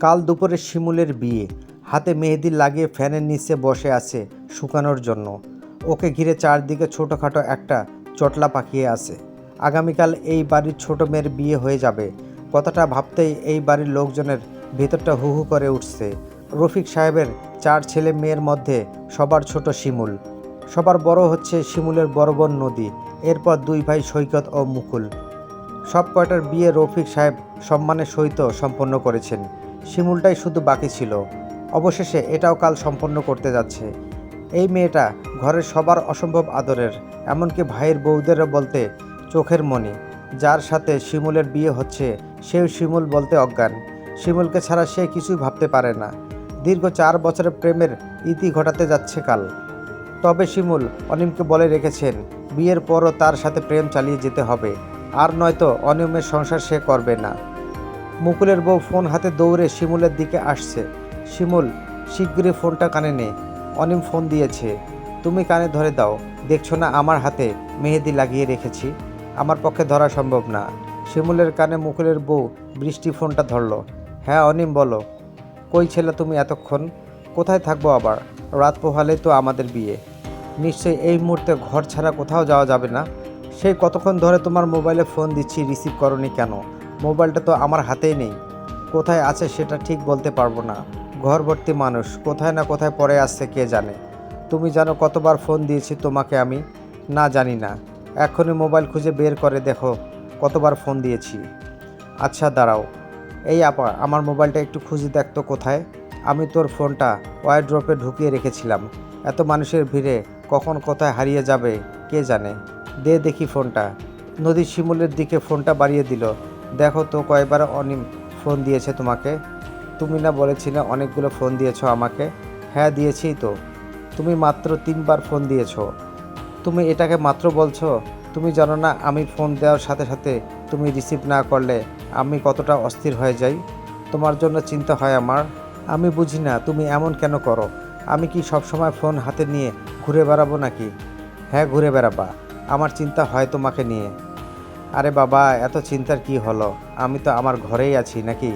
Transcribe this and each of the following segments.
কাল দুপুরে শিমুলের বিয়ে। হাতে মেহেদি লাগিয়ে ফ্যানের নিচে বসে আছে শুকানোর জন্য। ওকে ঘিরে চারদিকে ছোটোখাটো একটা চটলা পাকিয়ে আছে। আগামীকাল এই বাড়ির ছোট মেয়ের বিয়ে হয়ে যাবে। কথাটা ভাবতেই এই বাড়ির লোকজনের ভেতরটা হু হু করে উঠছে। রফিক সাহেবের 4 ছেলে মেয়ের মধ্যে সবার ছোট শিমুল। সবার বড় হচ্ছে শিমুলের বড় বোন নদী, এরপর 2 ভাই সৈকত ও মুকুল। সব কয়টার বিয়ে রফিক সাহেব সম্মানের সহিত সম্পন্ন করেছেন। শিমুলটাই শুধু বাকি ছিল। অবশেষে এটাও কাল সম্পন্ন করতে যাচ্ছে। এই মেয়েটা ঘরের সবার অসম্ভব আদরের, এমনকি ভাইয়ের বউদেরও বলতে চোখের মণি। যার সাথে শিমুলের বিয়ে হচ্ছে সেও শিমুল বলতে অজ্ঞান। শিমুলকে ছাড়া সে কিছুই ভাবতে পারে না। দীর্ঘ 4 বছরের প্রেমের ইতি ঘটাতে যাচ্ছে কাল। তবে শিমুল অনিমকে বলে রেখেছেন বিয়ের পরও তার সাথে প্রেম চালিয়ে যেতে হবে, আর নয়তো অনিমের সংসার সে করবে না। মুকুলের বউ ফোন হাতে দৌড়ে শিমুলের দিকে আসছে। শিমুল, শিগগিরই ফোনটা কানে নে, অনিম ফোন দিয়েছে। তুমি কানে ধরে দাও, দেখছো না আমার হাতে মেহেদি লাগিয়ে রেখেছি, আমার পক্ষে ধরা সম্ভব না। শিমুলের কানে মুকুলের বউ বৃষ্টি ফোনটা ধরল। হ্যাঁ অনিম বলো। কই ছেলে তুমি এতক্ষণ? কোথায় থাকবো আবার? রাত পোহালেই তো আমাদের বিয়ে। নিশ্চয়ই এই মুহূর্তে ঘর ছাড়া কোথাও যাওয়া যাবে না। সেই কতক্ষণ ধরে তোমার মোবাইলে ফোন দিচ্ছি, রিসিভ করনি কেন? মোবাইলটা তো আমার হাতেই নেই। কোথায় আছে সেটা ঠিক বলতে পারবো না। ঘর ভর্তি মানুষ, কোথায় না কোথায় পড়ে আসছে কে জানে। তুমি জানো কতবার ফোন দিয়েছি তোমাকে আমি? না, জানি না। এখনই মোবাইল খুঁজে বের করে দেখো কতবার ফোন দিয়েছি। আচ্ছা দাঁড়াও, এই আপা আমার মোবাইলটা একটু খুঁজে দেখতো কোথায়। আমি তোর ফোনটা ওয়ারড্রপে ঢুকিয়ে রেখেছিলাম। এত মানুষের ভিড়ে কখন কোথায় হারিয়ে যাবে কে জানে। দে দেখি ফোনটা। নদী শিমুলের দিকে ফোনটা বাড়িয়ে দিল। দেখো তো কয়বার অনিম ফোন দিয়েছে তোমাকে? তুমি না বলেছিলে অনেকগুলো ফোন দিয়েছো আমাকে? হ্যাঁ দিয়েছি তো। তুমি মাত্র 3 বার ফোন দিয়েছো। তুমি এটাকে মাত্র বলছো? তুমি জানো না আমি ফোন দেওয়ার সাথে সাথে তুমি রিসিভ না করলে আমি কতটা অস্থির হয়ে যাই? তোমার জন্য চিন্তা হয় আমার। আমি বুঝি না তুমি এমন কেন করো। আমি কি সবসময় ফোন হাতে নিয়ে ঘুরে বেড়াবো নাকি? হ্যাঁ ঘুরে বেড়াবা, আমার চিন্তা হয় তোমাকে নিয়ে। আরে বাবা এত চিন্তার কি হলো, আমি তো আমার ঘরেই আছি নাকি?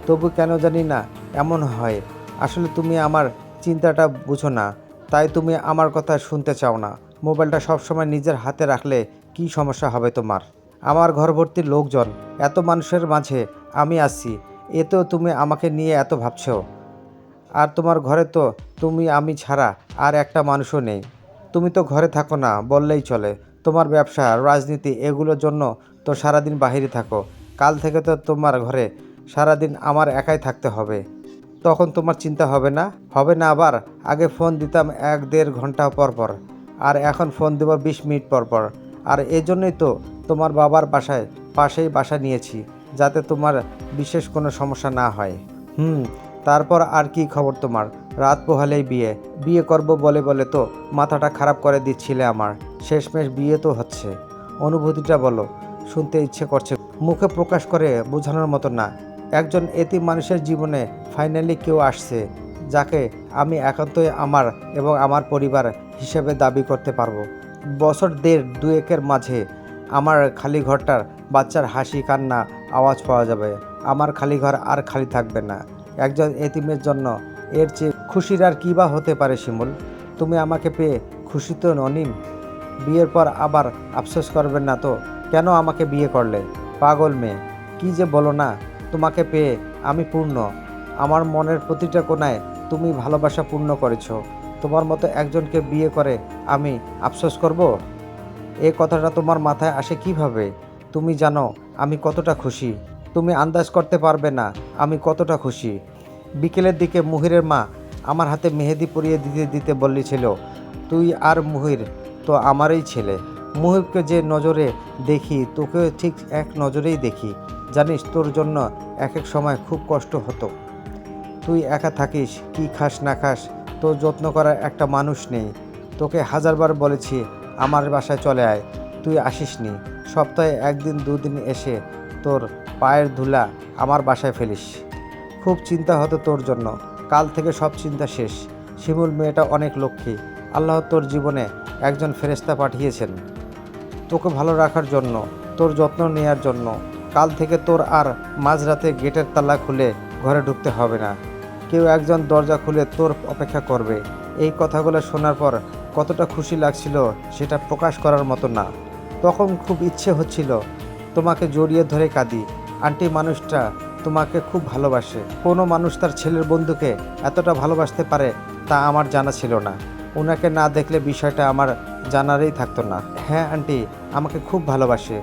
তবু কেন জানি না এমন হয়। আসলে তুমি আমার চিন্তাটা বুঝো না, তাই তুমি আমার কথা শুনতে চাও না। মোবাইলটা সবসময় নিজের হাতে রাখলে কি সমস্যা হবে তোমার? আমার ঘর ভর্তি লোকজন, এত মানুষের মাঝে আমি আছি, এতেও তুমি আমাকে নিয়ে এত ভাবছো? আর তোমার ঘরে তো তুমি আমি ছাড়া আর একটা মানুষও নেই। তুমি তো ঘরে থাকো না বললেই চলে। তোমার ব্যবসা, রাজনীতি এগুলোর জন্য তো সারাদিন বাহিরে থাকো। কাল থেকে তো তোমার ঘরে সারাদিন আমার একাই থাকতে হবে। তখন তোমার চিন্তা হবে না? হবে না আবার? আগে ফোন দিতাম 1-1.5 ঘন্টা পর পর, আর এখন ফোন দেব 20 মিনিট পর পর। আর এজন্যই তো তোমার বাবার পাশেই বাসা নিয়েছি, যাতে তোমার বিশেষ কোনো সমস্যা না হয়। তারপর আর কি খবর তোমার? রাত পোহালেই বিয়ে করব বলে বলে তো মাথাটা খারাপ করে দিচ্ছিলে আমার। শেষমেশ বিয়ে তো হচ্ছে। অনুভূতিটা বলো, শুনতে ইচ্ছে করছে। মুখে প্রকাশ করে বোঝানোর মতো না। একজন এতিম মানুষের জীবনে ফাইনালি কেউ আসছে, যাকে আমি একান্তই আমার এবং আমার পরিবার হিসেবে দাবি করতে পারবো। বছর 1.5-2 মাঝে আমার খালি ঘরটার বাচ্চার হাসি কান্না আওয়াজ পাওয়া যাবে। আমার খালি ঘর আর খালি থাকবে না। একজন এতিমের জন্য এর চেয়ে খুশির আর কী বা হতে পারে শিমুল? তুমি আমাকে পেয়ে খুশি তো অনিম? বিয়ের পর আবার আফসোস করবেন না তো? কেন আমাকে বিয়ে করলে? পাগল মেয়ে, কী যে বলো না। তোমাকে পেয়ে আমি পূর্ণ। আমার মনের প্রতিটা কোণায় তুমি ভালোবাসা পূর্ণ করেছো। তোমার মতো একজনকে বিয়ে করে আমি আফসোস করব? এই কথাটা তোমার মাথায় আসে কিভাবে? তুমি জানো আমি কতটা খুশি। তুমি আন্দাজ করতে পারবে না আমি কতটা খুশি। বিকেলের দিকে মুহিরের মা আমার হাতে মেহেদি পরিয়ে দিতে দিতে বলেছিল, তুই আর মুহির তো আমারই ছেলে। মুহিরকে যে নজরে দেখি তোকেও ঠিক এক নজরেই দেখি। জানিস তোর জন্য এক এক সময় খুব কষ্ট হতো। তুই একা থাকিস, কি খাস না খাস, তোর যত্ন করার একটা মানুষ নেই। তোকে 1000বার বলেছি আমার বাসায় চলে আয়, তুই আসিসনি। সপ্তাহে 1-2 দিন এসে তোর পায়ের ধুলা আমার বাসায় ফেলিস। খুব চিন্তা হতো তোর জন্য। কাল থেকে সব চিন্তা শেষ। শিমুল মেয়েটা অনেক লক্ষ্মী। আল্লাহ তোর জীবনে একজন ফেরেশতা পাঠিয়েছেন তোকে ভালো রাখার জন্য, তোর যত্ন নেওয়ার জন্য। কাল থেকে তোর আর মাঝরাতে গেটের তালা খুলে ঘরে ঢুকতে হবে না, কেউ একজন দরজা খুলে তোর অপেক্ষা করবে। এই কথাগুলো শোনার পর কতটা খুশি লাগছিল সেটা প্রকাশ করার মতো না। তখন খুব ইচ্ছে হচ্ছিল তোমাকে জড়িয়ে ধরে কাঁদি। আন্টি মানুষটা তোমাকে খুব ভালোবাসে। কোনো মানুষ তার ছেলের বন্ধুকে এতটা ভালোবাসতে পারে তা আমার জানা ছিল না। ওনাকে না দেখলে বিষয়টা আমার জানারই থাকতো না। হ্যাঁ আন্টি আমাকে খুব ভালোবাসে,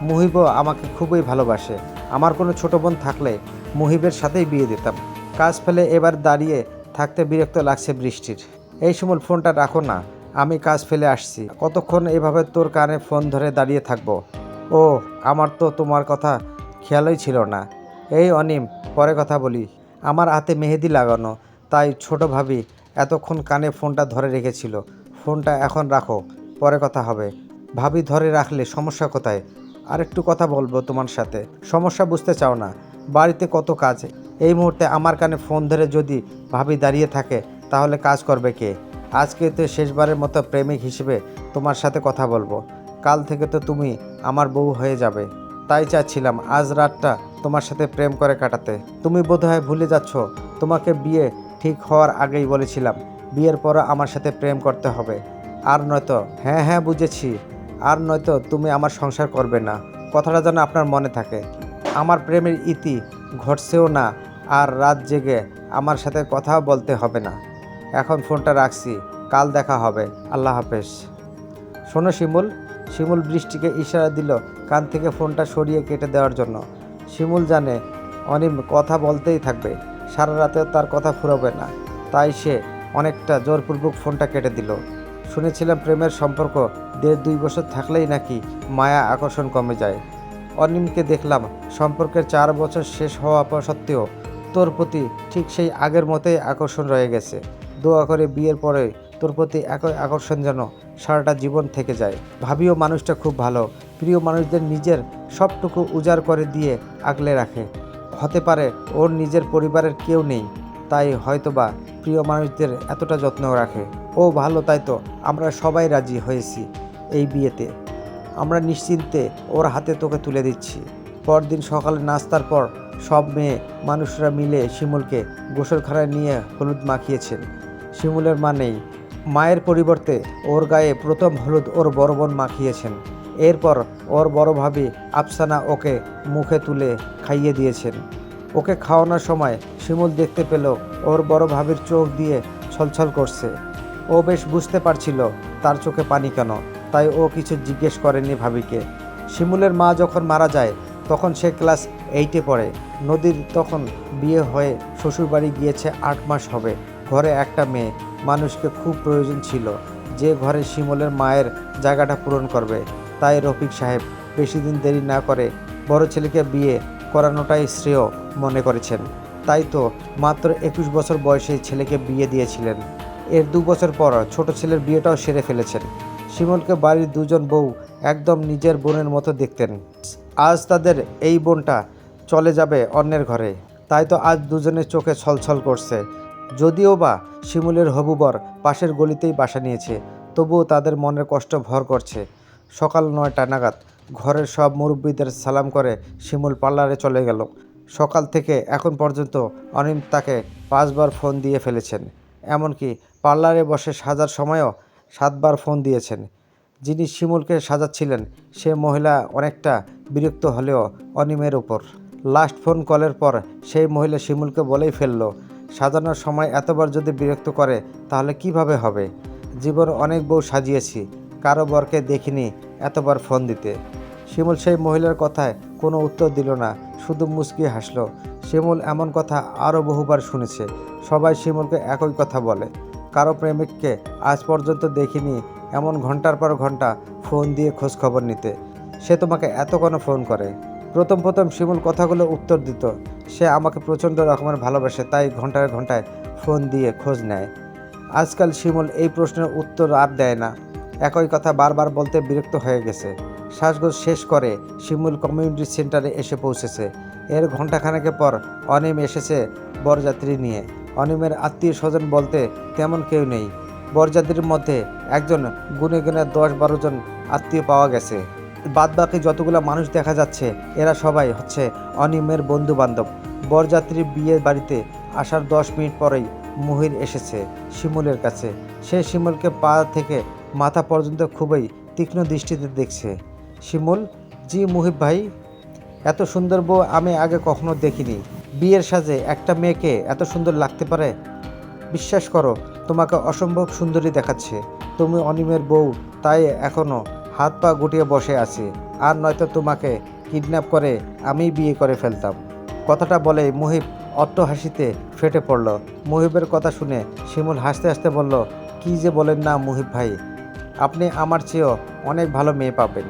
মুহিবও আমাকে খুবই ভালোবাসে। আমার কোনো ছোটো বোন থাকলে মুহিবের সাথেই বিয়ে দিতাম। কাজ ফেলে এবার দাঁড়িয়ে থাকতে বিরক্ত লাগছে বৃষ্টির। এই শিমুল ফোনটা রাখো না, আমি কাজ ফেলে আসছি। কতক্ষণ এভাবে তোর কানে ফোন ধরে দাঁড়িয়ে থাকবো? ও আমার তো তোমার কথা খেয়ালই ছিল না। এই অনিম, পরে কথা বলি। আমার হাতে মেহেদি লাগানো, তাই ছোট ভাবি এতক্ষণ কানে ফোনটা ধরে রেখেছিল। ফোনটা এখন রাখো, পরে কথা হবে। ভাবি ধরে রাখলে সমস্যা কোথায়? আরেকটু কথা বলবো তোমার সাথে। সমস্যা বুঝতে চাও না? বাড়িতে কত কাজ, এই মুহূর্তে আমার কানে ফোন ধরে যদি ভাবি দাঁড়িয়ে থাকে তাহলে কাজ করবে কে? আজকে তো শেষবারের মতো প্রেমিক হিসেবে তোমার সাথে কথা বলবো। কাল থেকে তো তুমি আমার বউ হয়ে যাবে। তাই চাচ্ছিলাম আজ রাতটা তোমার সাথে প্রেম করে কাটাতে। তুমি বোধহয় ভুলে যাচ্ছ, তোমাকে বিয়ে ঠিক হওয়ার আগেই বলেছিলাম বিয়ের পর আমার সাথে প্রেম করতে হবে। আর নয়তো, হ্যাঁ হ্যাঁ বুঝেছি, আর নয়তো তুমি আমার সংসার করবে না। কথাটা যেন আপনার মনে থাকে। আমার প্রেমের ইতি ঘটছেও না, আর রাত জেগে আমার সাথে কথাও বলতে হবে না। এখন ফোনটা রাখছি, কাল দেখা হবে। আল্লাহ হাফেজ। শোনো শিমুল। শিমুল বৃষ্টিকে ইশারা দিল কান থেকে ফোনটা সরিয়ে কেটে দেওয়ার জন্য। শিমুল জানে অনিম কথা বলতেই থাকবে, সারা রাতেও তার কথা ফুরাবে না। তাই সে অনেকটা জোরপূর্বক ফোনটা কেটে দিল। শুনেছিলাম প্রেমের সম্পর্ক 1.5-2 বছর থাকলেই নাকি মায়া আকর্ষণ কমে যায়। অনিমকে দেখলাম সম্পর্কের 4 বছর শেষ হওয়া সত্ত্বেও তোর প্রতি ঠিক সেই আগের মতোই আকর্ষণ রয়ে গেছে। দোয়া করে বিয়ের পরে তোর প্রতি একই আকর্ষণ যেন সারাটা জীবন থেকে যায়। ভাবিও মানুষটা খুব ভালো, প্রিয় মানুষদের নিজের সবটুকু উজাড় করে দিয়ে আগলে রাখে। হতে পারে ওর নিজের পরিবারের কেউ নেই, তাই হয়তোবা প্রিয় মানুষদের এতটা যত্ন রাখে। ও ভালো, তাই তো আমরা সবাই রাজি হয়েছি এই বিয়েতে। আমরা নিশ্চিন্তে ওর হাতে তোকে তুলে দিচ্ছি। পরদিন সকালে নাস্তার পর সব মেয়ে মানুষরা মিলে শিমুলকে গোসলখানায় নিয়ে হলুদ মাখিয়েছেন। শিমুলের মা নেই, মায়ের পরিবর্তে ওর গায়ে প্রথম হলুদ ওর বড় বোন মাখিয়েছেন। এরপর ওর বড় ভাবি আফসানা ওকে মুখে তুলে খাইয়ে দিয়েছেন। ওকে খাওয়ানোর সময় শিমুল দেখতে পেল ওর বড় ভাবির চোখ দিয়ে ছলছল করছে। ও বেশ বুঝতে পারছিল তার চোখে পানি কেন, তাই ও কিছু জিজ্ঞেস করেনি ভাবিকে। শিমুলের মা যখন মারা যায় তখন সে ক্লাস 8-এ পড়ে। নদীর তখন বিয়ে হয়ে শ্বশুরবাড়ি গিয়েছে 8 মাস হবে। ঘরে একটা মেয়ে মানুষকে খুব প্রয়োজন ছিল, যে ঘরে শিমুলের মায়ের জায়গাটা পূরণ করবে। তাই রফিক সাহেব বেশি দিন দেরি না করে বড় ছেলেকে বিয়ে করানোটাই শ্রেয় মনে করেছেন। তাই তো মাত্র 21 বছর বয়সে ছেলেকে বিয়ে দিয়েছিলেন। এর 2 বছর পর ছোট ছেলের বিয়েটাও সেরে ফেলেছেন। শিমুলকে বাড়ির দুজন বউ একদম নিজের বোনের মতো দেখতেন। আজ তাদের এই বোনটা চলে যাবে অন্যের ঘরে, তাই তো আজ দুজনের চোখে ছলছল করছে। যদিও বা শিমুলের হবু বর পাশের গলিতেই বাসা নিয়েছে, তবুও তাদের মনের কষ্ট ভর করছে। সকাল 9টা নাগাদ ঘরের সব মুরব্বীদের সালাম করে শিমুল পার্লারে চলে গেল। সকাল থেকে এখন পর্যন্ত অনিম তাকে 5 বার ফোন দিয়ে ফেলেছেন। এমনকি পার্লারে বসে সাজার সময়ও 7 বার ফোন দিয়েছেন। যিনি শিমুলকে সাজাচ্ছিলেন সে মহিলা অনেকটা বিরক্ত হলেও অনিমের উপর। লাস্ট ফোন কলের পর সেই মহিলা শিমুলকে বলেই ফেলল, সাজানোর সময় এতবার যদি বিরক্ত করে তাহলে কিভাবে হবে? জীবন অনেক বউ সাজিয়েছি, কারো বরকে দেখিনি এতবার ফোন দিতে। শিমুল সেই মহিলার কথায় কোনো উত্তর দিল না, শুধু মুচকি হাসল। শিমুল এমন কথা আরও বহুবার শুনেছে। সবাই শিমুলকে একই কথা বলে, কারো প্রেমিককে আজ পর্যন্ত দেখিনি এমন ঘন্টার পর ঘন্টা ফোন দিয়ে খোঁজ খবর নিতে। সে তোমাকে এত কেন ফোন করে? প্রথম শিমুল কথাগুলো উত্তর দিত, সে আমাকে প্রচণ্ড রকমের ভালোবাসে, তাই ঘন্টায় ঘন্টায় ফোন দিয়ে খোঁজ নেয়। আজকাল শিমুল এই প্রশ্নের উত্তর আর দেয় না, একই কথা বারবার বলতে বিরক্ত হয়ে গেছে। সাজগোজ শেষ করে শিমুল কমিউনিটি সেন্টারে এসে পৌঁছেছে। এর ঘণ্টাখানেকের পর অনিম এসেছে বরযাত্রী নিয়ে। অনিমের আত্মীয় স্বজন বলতে তেমন কেউ নেই। বরযাত্রীর মধ্যে একজন গুনে গুনে 10-12 জন আত্মীয় পাওয়া গেছে। বাদবাকি যতগুলো মানুষ দেখা যাচ্ছে এরা সবাই হচ্ছে অনিমের বন্ধু বান্ধব। বরযাত্রী বিয়ে বাড়িতে আসার 10 মিনিট পরেই মুহির এসেছে শিমুলের কাছে। সে শিমুলকে পা থেকে মাথা পর্যন্ত খুবই তীক্ষ্ণ দৃষ্টিতে দেখছে। শিমুল: জি মুহিব ভাই। এত সুন্দর বউ আমি আগে কখনো দেখিনি। বিয়ের সাজে একটা মেয়েকে এত সুন্দর লাগতে পারে? বিশ্বাস করো, তোমাকে অসম্ভব সুন্দরী দেখাচ্ছে। তুমি অনিমের বউ, তাই এখনও হাত পা গুটিয়ে বসে আছি। আর নয়তো তোমাকে কিডন্যাপ করে আমি বিয়ে করে ফেলতাম। কথাটা বলে মুহিব অট্ট হাসিতে ফেটে পড়ল। মুহিবের কথা শুনে শিমুল হাসতে হাসতে বলল, কী যে বলেন না মুহিব ভাই, আপনি আমার চেয়েও অনেক ভালো মেয়ে পাবেন।